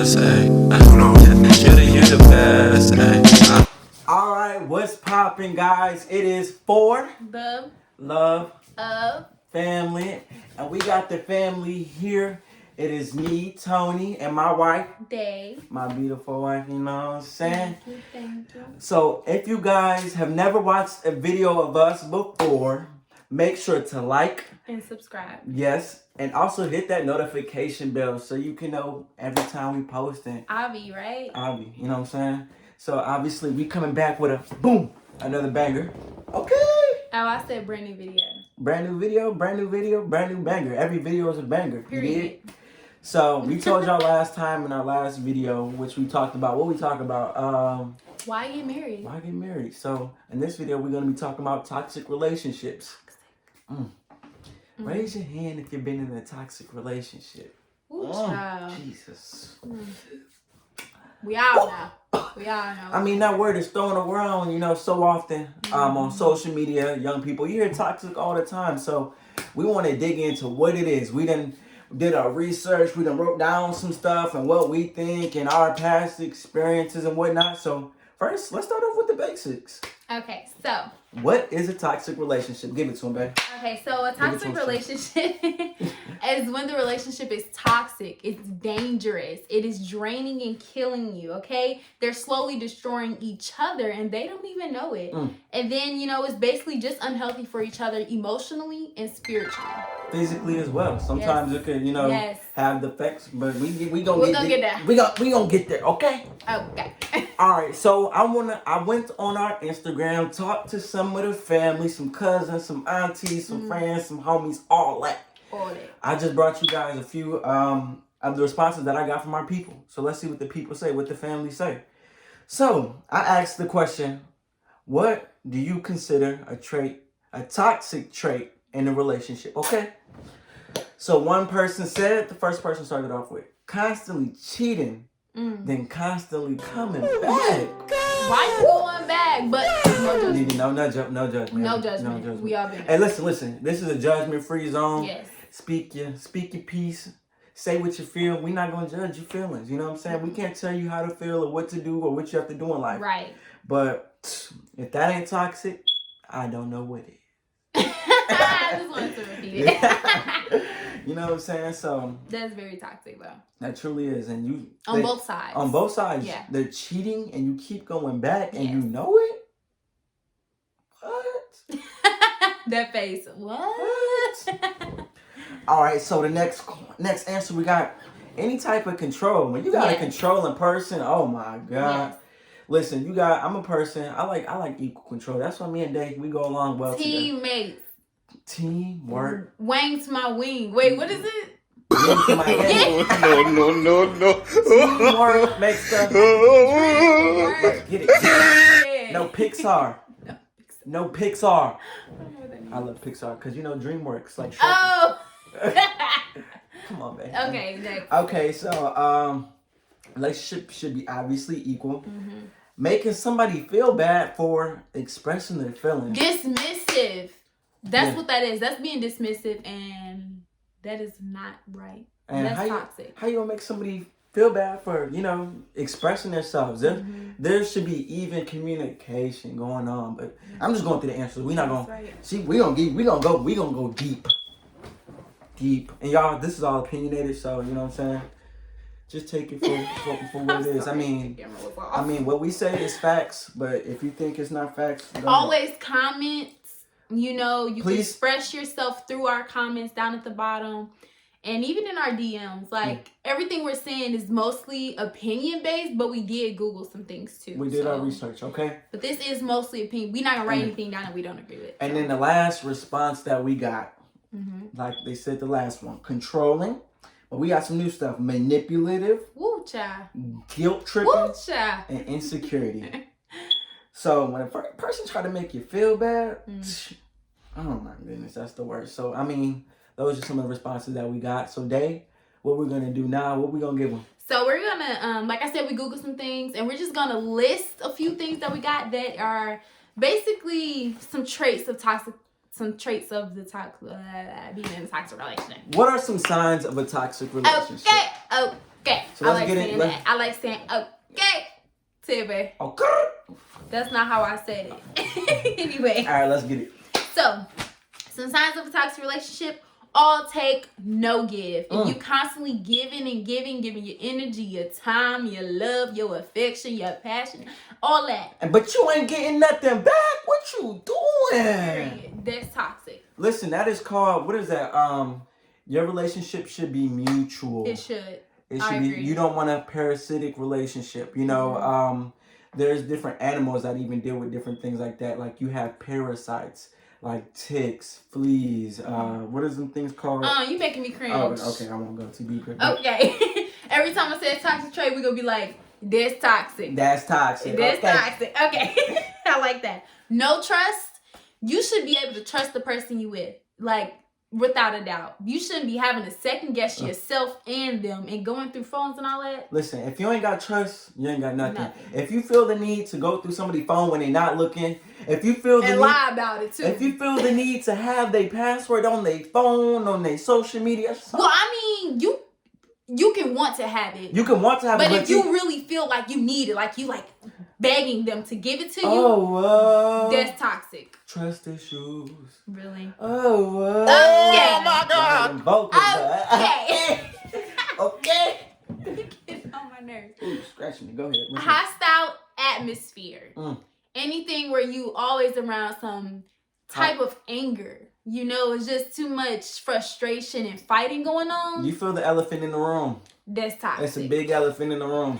best, ayy. You're the best, ayy. Alright, what's poppin', guys? It is for the love of family, and we got the family here. It is me, Tony, and my wife, Day. my beautiful wife, you know what I'm saying? Thank you. So, if you guys have never watched a video of us before, make sure to like and subscribe. Yes, and also hit that notification bell so you can know every time we posting. Avi, right? Avi, you know what I'm saying? So obviously we coming back with a boom, another banger. Okay. Oh, I said brand new video. Brand new video, brand new video, brand new banger. Every video is a banger. Period. You did? So we told y'all last time in our last video, which we talked about, what we talk about? Why get married? Why get married? So in this video, we're gonna be talking about toxic relationships. Raise your hand if you've been in a toxic relationship. Ooh, child. Jesus. We all know. We all know. I mean, that word is thrown around, you know, so often on social media. Young people, you hear toxic all the time. So we want to dig into what it is. We did our research. We wrote down some stuff and what we think and our past experiences and whatnot. So first, let's start off with the basics. Okay, so. What is a toxic relationship? Give it to him, babe. Okay, so a toxic relationship is when the relationship is toxic. It's dangerous. It is draining and killing you, okay? They're slowly destroying each other and they don't even know it. And then, you know, it's basically just unhealthy for each other emotionally and spiritually. Physically as well. Sometimes it could, you know, have the effects, but we gonna get there. We gonna get there, okay? Okay. All right, so I went on our Instagram, talked to some of the family, some cousins, some aunties, some friends, some homies, all that. I just brought you guys a few of the responses that I got from our people. So let's see what the people say, what the family say. So I asked the question, what do you consider a toxic trait in a relationship? Okay. So one person said, the first person started off with, constantly cheating, then constantly coming back. Why you going back? But no judgment. No judgment. We all been. Hey, listen. This is a judgment-free zone. Yes. Speak your piece. Say what you feel. We're not gonna judge your feelings. You know what I'm saying? We can't tell you how to feel or what to do or what you have to do in life. Right. But if that ain't toxic, I don't know what is. I just wanted to repeat it. You know what I'm saying? So that's very toxic, though. That truly is, and both sides. On both sides, yeah. They're cheating, and you keep going back, and you know it. What? That face. What? All right. So the next answer we got, any type of control. When you got a controlling person, oh my God. Yes. Listen, I'm a person. I like equal control. That's why me and Dave, we go along well Teammates. Teamwork. Wang to my wing. Wait, what is it? Wing to my head. No. Teamwork makes the Let's get it. No Pixar. No Pixar. I love Pixar because you know DreamWorks like. Oh. Come on, babe. Okay, next. Okay, so relationship should be obviously equal. Making somebody feel bad for expressing their feelings. Dismissive. That's what that is. That's being dismissive, and that is not right. And that's toxic. How you gonna make somebody feel bad for, you know, expressing themselves? There should be even communication going on. But I'm just going through the answers. We're not gonna see. We gonna go deep. And y'all, this is all opinionated, so you know what I'm saying. Just take it for what it is. I mean, what we say is facts, but if you think it's not facts, always comment. You know, you can express yourself through our comments down at the bottom. And even in our DMs, like everything we're saying is mostly opinion based, but we did Google some things too. We did our research, okay? But this is mostly opinion. We're not going to write anything down that we don't agree with. And then the last response that we got, like they said the last one, controlling. But we got some new stuff. Manipulative. Woo, child. Guilt tripping. Woo, child. And insecurity. So when a person try to make you feel bad, oh my goodness, that's the worst. So, I mean, those are some of the responses that we got. So, Day, what we're going to do now, what we going to give them? So, we're going to, like I said, we Googled some things, and we're just going to list a few things that we got that are basically some traits of being in a toxic relationship. What are some signs of a toxic relationship? Okay. Oh, Okay. So let's get it. I like saying okay, Tibby. Okay. That's not how I said it. Anyway. All right, let's get it. So, some signs of a toxic relationship: all take, no give. If you constantly giving and giving your energy, your time, your love, your affection, your passion, all that. But you ain't getting nothing back. What you doing? Period. That's toxic. Listen, that is called, what is that? Your relationship should be mutual. It should. It should be. You don't want a parasitic relationship. You know, there's different animals that even deal with different things like that. Like you have parasites, like ticks, fleas. What is them things called? You making me cringe. Oh, okay. I won't go too deep. Okay. Every time I say a toxic trait, we're gonna be like, "That's toxic." That's toxic. That's toxic. Okay. I like that. No trust. You should be able to trust the person you with, like without a doubt. You shouldn't be having to second guess yourself and them and going through phones and all that. Listen, if you ain't got trust, you ain't got nothing. If you feel the need to go through somebody's phone when they're not looking, if you feel the need, lie about it too. If you feel the need to have their password on their phone, on their social media. Well, I mean, you can want to have it. You can want to have it. But if you really feel like you need it, like you like begging them to give it to you, that's toxic. Trust issues. Really? Oh, okay. Oh my God. Okay. Okay. Get on my nerves. Ooh, scratch me. Go ahead. Hostile atmosphere. Anything where you always around some type of anger. You know, it's just too much frustration and fighting going on. You feel the elephant in the room. That's toxic. It's a big elephant in the room.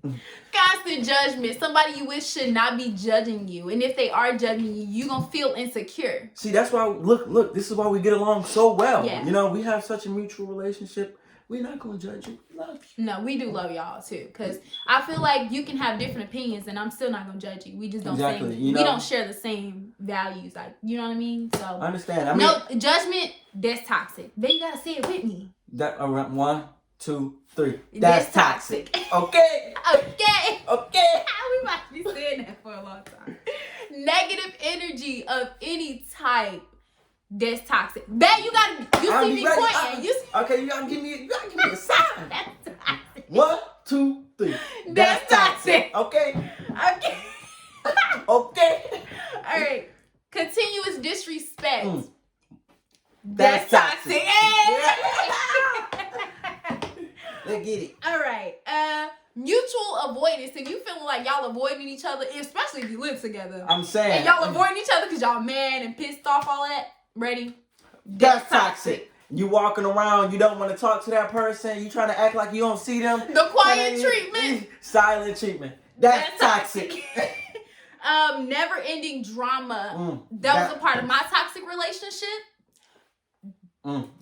Constant judgment. Somebody you with should not be judging you. And if they are judging you, you're going to feel insecure. See, that's why, look, this is why we get along so well. Yeah. You know, we have such a mutual relationship. We're not going to judge you. We love you. No, we do love y'all too. Because I feel like you can have different opinions and I'm still not going to judge you. We just don't exactly. we don't share the same values. Like, you know what I mean? So I understand. I mean, no judgment, that's toxic. But you got to say it with me. That around 1, 2, 3. That's toxic. Okay. Okay. Okay. We might be saying that for a long time. Negative energy of any type. That's toxic. Bet you see me pointing. Okay, you gotta give me a sign. That's toxic. 1, 2, 3. That's toxic. Okay. Okay. Okay. All right. Continuous disrespect. That's toxic. Let's get it. All right. Mutual avoidance. If you feeling like y'all avoiding each other, especially if you live together. I'm saying. And y'all avoiding each other because y'all mad and pissed off, all that. Ready? That's toxic. You walking around, you don't want to talk to that person. You trying to act like you don't see them. The quiet treatment. Silent treatment. That's toxic. Never-ending drama. That was a part of my toxic relationship.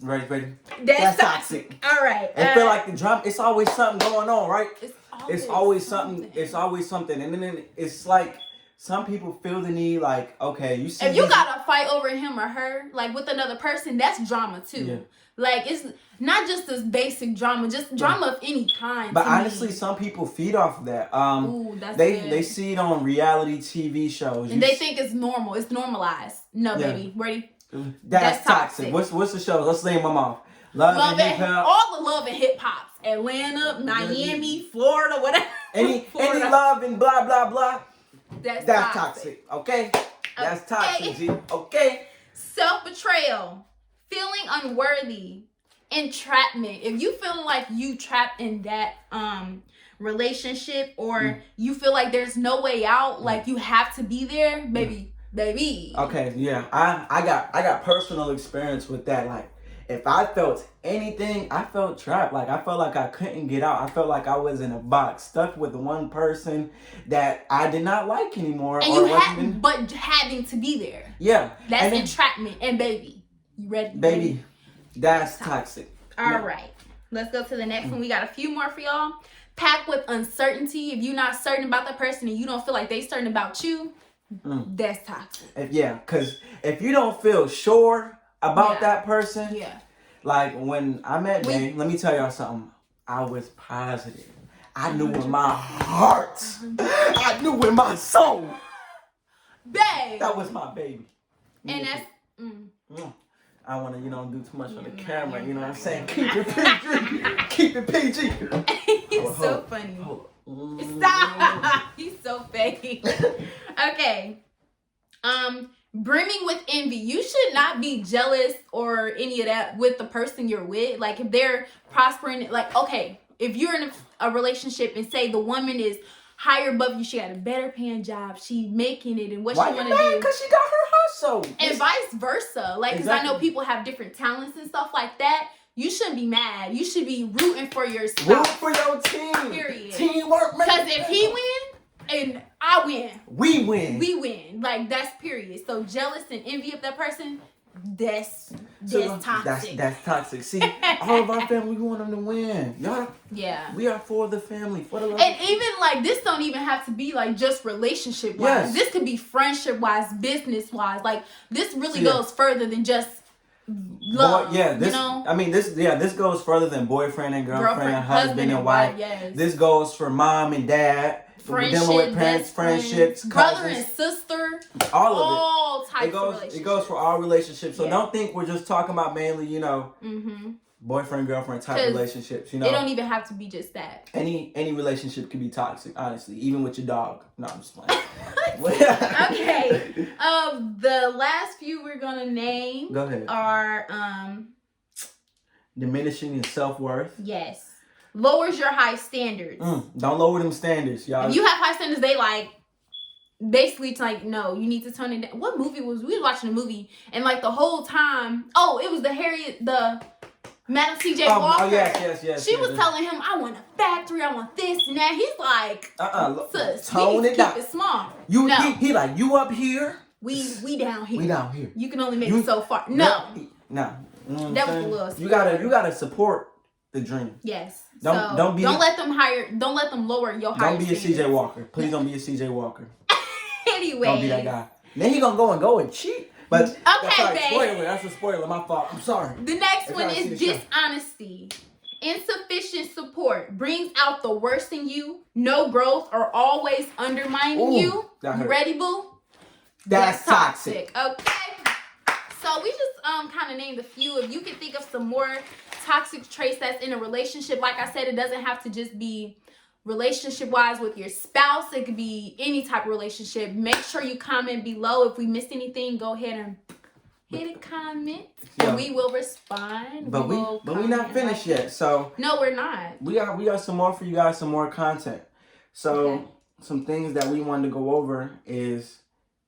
Ready. That's toxic. All right. I feel like the drama. It's always something going on, right? It's always something. It's always something, and then it's like some people feel the need, like, okay, you see. If you got to fight over him or her, like with another person, that's drama too. Yeah. Like it's not just this basic drama, just drama of any kind. But honestly, some people feed off of that. They see it on reality TV shows, and they think it's normal. It's normalized. No, baby, ready? That's toxic. What's the shows? Let's name them off. Love and Hip Hop. All the Love and Hip Hops. Atlanta, Miami, Florida, whatever. Any love and blah blah blah. That's toxic. Okay? That's toxic, G. Okay? Self-betrayal. Feeling unworthy. Entrapment. If you feeling like you trapped in that relationship or you feel like there's no way out, like you have to be there, baby. Okay, yeah. I got personal experience with that. Like, if I felt anything, I felt trapped. Like, I felt like I couldn't get out. I felt like I was in a box, stuck with one person that I did not like anymore. And but having to be there. Yeah. That's entrapment. And baby, you ready? Baby, that's toxic. All right. Let's go to the next one. We got a few more for y'all. Packed with uncertainty. If you're not certain about that person and you don't feel like they certain about you, that's toxic. Because if you don't feel sure about that person, like when I met Jane, let me tell y'all something. I was positive. I knew in my heart. I knew in my soul. Babe. That was my baby. And that's... I want to, do too much on the camera. You know what I'm saying? Keep it PG. Keep it PG. He's so funny. Stop. He's so fake. Okay. Brimming with envy. You should not be jealous or any of that with the person you're with. Like, if they're prospering, like, okay, if you're in a relationship and say the woman is higher above you, she got a better paying job, she making it, and what she want to do, because she got her hustle, and vice versa. Like, because I know people have different talents and stuff like that. You shouldn't be mad. You should be rooting for your spouse. Root for your team. Period. Teamwork. Because if he win and I win, we win. We win. Like, that's period. So jealous and envy of that person, that's toxic. That's toxic. See, all of our family, we want them to win. Y'all. Yeah. We are for the family, for the love. And even like, this don't even have to be like just relationship wise. Yes. This could be friendship wise, business wise. Like, this really goes further than just love. This goes further than boyfriend and girlfriend, husband and wife. Yes. This goes for mom and dad. Friendship, with parents, friendships, brother and sister, all types of relationships. It goes for all relationships. So don't think we're just talking about mainly, boyfriend, girlfriend type relationships. It don't even have to be just that. Any relationship can be toxic, honestly, even with your dog. No, I'm just playing. Okay. The last few we're gonna name are diminishing your self-worth. Yes. Lowers your high standards. Don't lower them standards, y'all. If you have high standards, they like basically it's like, no, you need to tone it down. What movie was we was watching a movie and like the whole time? Oh, it was the Madam C.J. Walker. Oh yes. She was telling him, I want a factory, I want this and that. He's like, sis, tone it down. Keep it small. He like, you up here? We down here. We down here. You can only make it so far. No. That was a little scary. You gotta support the dream. Yes. Don't let them lower your high standards. Don't be a C.J. Walker. Please don't be a C.J. Walker. Anyway. Don't be that guy. Then he gonna go and cheat. But that's a spoiler. My fault. I'm sorry. The next one is dishonesty. Insufficient support brings out the worst in you. No growth or always undermining you. You ready, boo? That's toxic. Okay. So we just kind of named a few. If you can think of some more toxic traits that's in a relationship, like I said, it doesn't have to just be relationship wise with your spouse. It could be any type of relationship. Make sure you comment below. If we missed anything, go ahead and hit a comment. And we will respond. But we're not finished yet. So no, we're not. We got some more for you guys, some more content. So some things that we wanted to go over is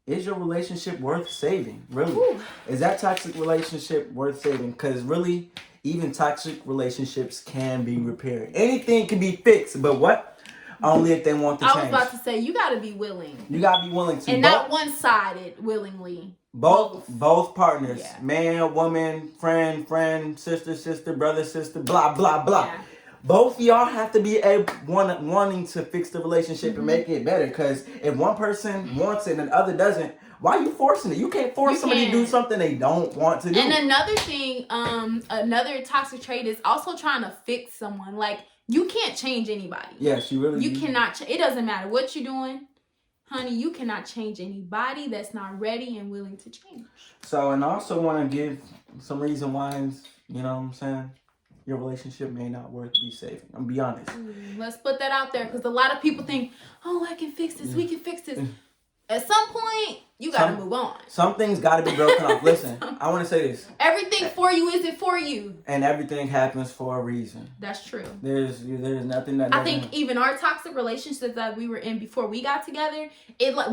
your relationship worth saving? Really? Ooh. Is that toxic relationship worth saving? Because really, even toxic relationships can be repaired. Anything can be fixed, but what? Only if they want to change. I was about to say, you got to be willing. You got to be willing to. And not one-sided, willingly. Both partners. Yeah. Man, woman, friend, sister, brother, sister, blah, blah, blah. Yeah. Both of y'all have to be wanting to fix the relationship and make it better. Because if one person wants it and the other doesn't, why are you forcing it? You can't force somebody to do something they don't want to do. And another thing, another toxic trait is also trying to fix someone. Like, you can't change anybody. Yes, you cannot. It doesn't matter what you're doing. Honey, you cannot change anybody that's not ready and willing to change. So, and I also want to give some reason why, you know what I'm saying? Your relationship may not worth be saving. I'm be honest. Let's put that out there because a lot of people think, oh, I can fix this. We can fix this. At some point, you got to move on. Some things got to be broken off. Listen, I want to say this. Everything for you isn't for you. And everything happens for a reason. That's true. There's nothing that I think even our toxic relationships that we were in before we got together,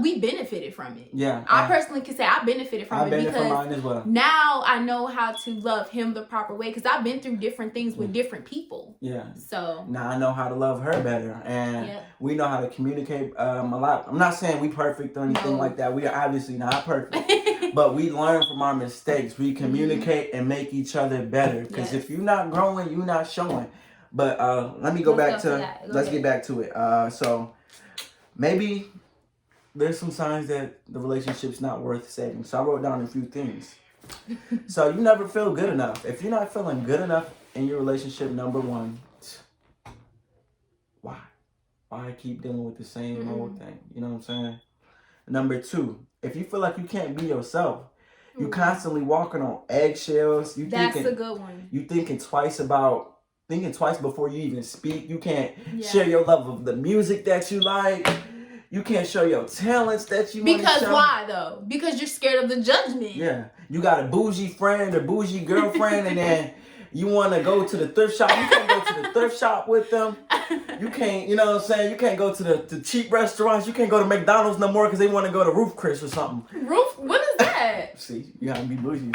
we benefited from it. Yeah. I personally can say I benefited from it because from mine as well. Now I know how to love him the proper way because I've been through different things with different people. Yeah. So now I know how to love her better, and we know how to communicate a lot. I'm not saying we perfect or anything like that. We are obviously not perfect, but we learn from our mistakes. We communicate and make each other better. Because if you're not growing, you're not showing. But let me go back to let's get back to it. So maybe there's some signs that the relationship's not worth saving. So I wrote down a few things. So you never feel good enough. If you're not feeling good enough in your relationship, number one, why keep dealing with the same old thing? You know what I'm saying? Number two, if you feel like you can't be yourself, You constantly walking on eggshells. That's a good one. You thinking twice before you even speak. You can't share your love of the music that you like. You can't show your talents that you want to show. Because why, though? Because you're scared of the judgment. Yeah. You got a bougie friend or bougie girlfriend, and then you want to go to the thrift shop. You can't go to the thrift shop with them. You can't, you know what I'm saying? You can't go to the cheap restaurants. You can't go to McDonald's no more because they want to go to Roof Chris or something. Roof? What is that? See, you got to be bougie.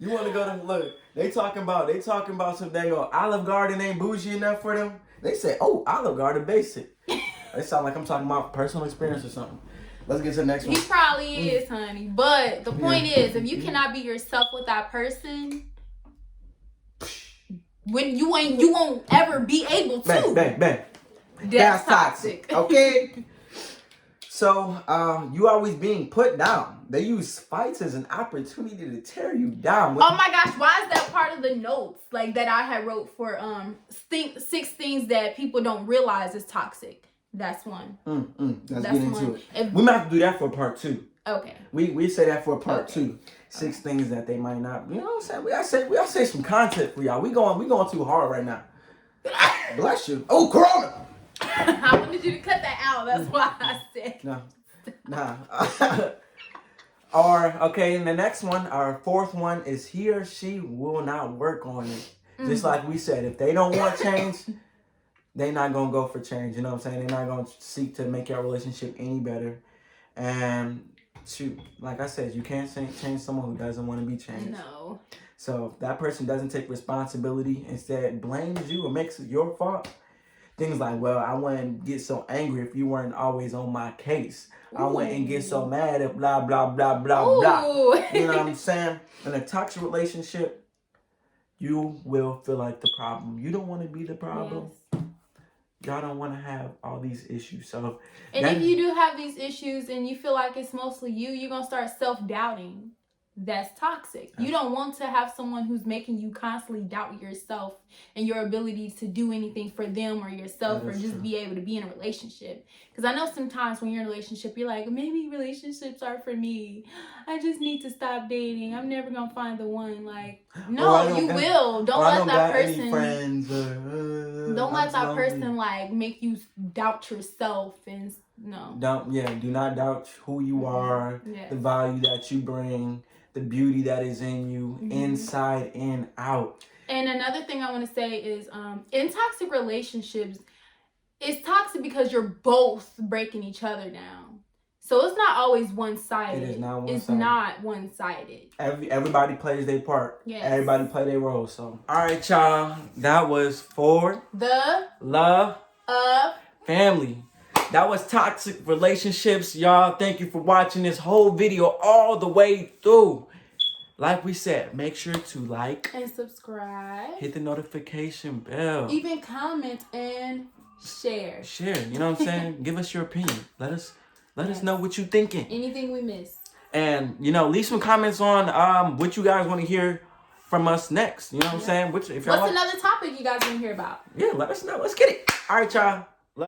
You want to go to, look, they talking about some dang old Olive Garden ain't bougie enough for them. They say, oh, Olive Garden basic. They sound like I'm talking about personal experience or something. Let's get to the next one. He probably is, honey. But the point is, if you cannot be yourself with that person, when you won't ever be able to. Bang. That's toxic. Okay? So, you always being put down. They use fights as an opportunity to tear you down. Oh my gosh, why is that part of the notes like that I had wrote for 6 things that people don't realize is toxic? That's one. Let's get into it. We might have to do that for part 2. Okay. We say that for part 2. 6 things that they might not. You know what I'm saying? We gotta say some content for y'all. We going too hard right now. Bless you. Oh, Corona. I wanted you to cut that out. That's why I said. Nah. And the next one, our 4th one is he or she will not work on it. Just like we said, if they don't want change, they're not going to go for change. You know what I'm saying? They're not going to seek to make your relationship any better. And like I said, you can't change someone who doesn't want to be changed. No. So if that person doesn't take responsibility, instead blames you or makes it your fault, things like, well, I wouldn't get so angry if you weren't always on my case. Ooh. I wouldn't get so mad if blah, blah, blah, blah, blah. You know what I'm saying? In a toxic relationship, you will feel like the problem. You don't want to be the problem. Yes. Y'all don't want to have all these issues. So, if you do have these issues and you feel like it's mostly you're going to start self-doubting. That's toxic. You don't want to have someone who's making you constantly doubt yourself and your ability to do anything for them or yourself or just be able to be in a relationship. Because I know sometimes when you're in a relationship, you're like, maybe relationships are for me. I just need to stop dating. I'm never going to find the one. Like, no, you will. Don't let that person. Don't let that person like make you doubt yourself and no. Do not doubt who you are, the value that you bring. The beauty that is in you, inside and out. And another thing I want to say is, in toxic relationships, it's toxic because you're both breaking each other down. So it's not always one-sided. It is not one-sided. It's not one-sided. Everybody plays their part. Yes. Everybody play their role. So, all right, y'all. That was for the love of family. That was toxic relationships, y'all. Thank you for watching this whole video all the way through. Like we said, make sure to like and subscribe. Hit the notification bell. Even comment and share. You know what I'm saying? Give us your opinion. Let us know what you thinking. Anything we missed. And leave some comments on what you guys want to hear from us next. You know what I'm saying? What's another topic you guys want to hear about? Yeah, let us know. Let's get it. All right, y'all.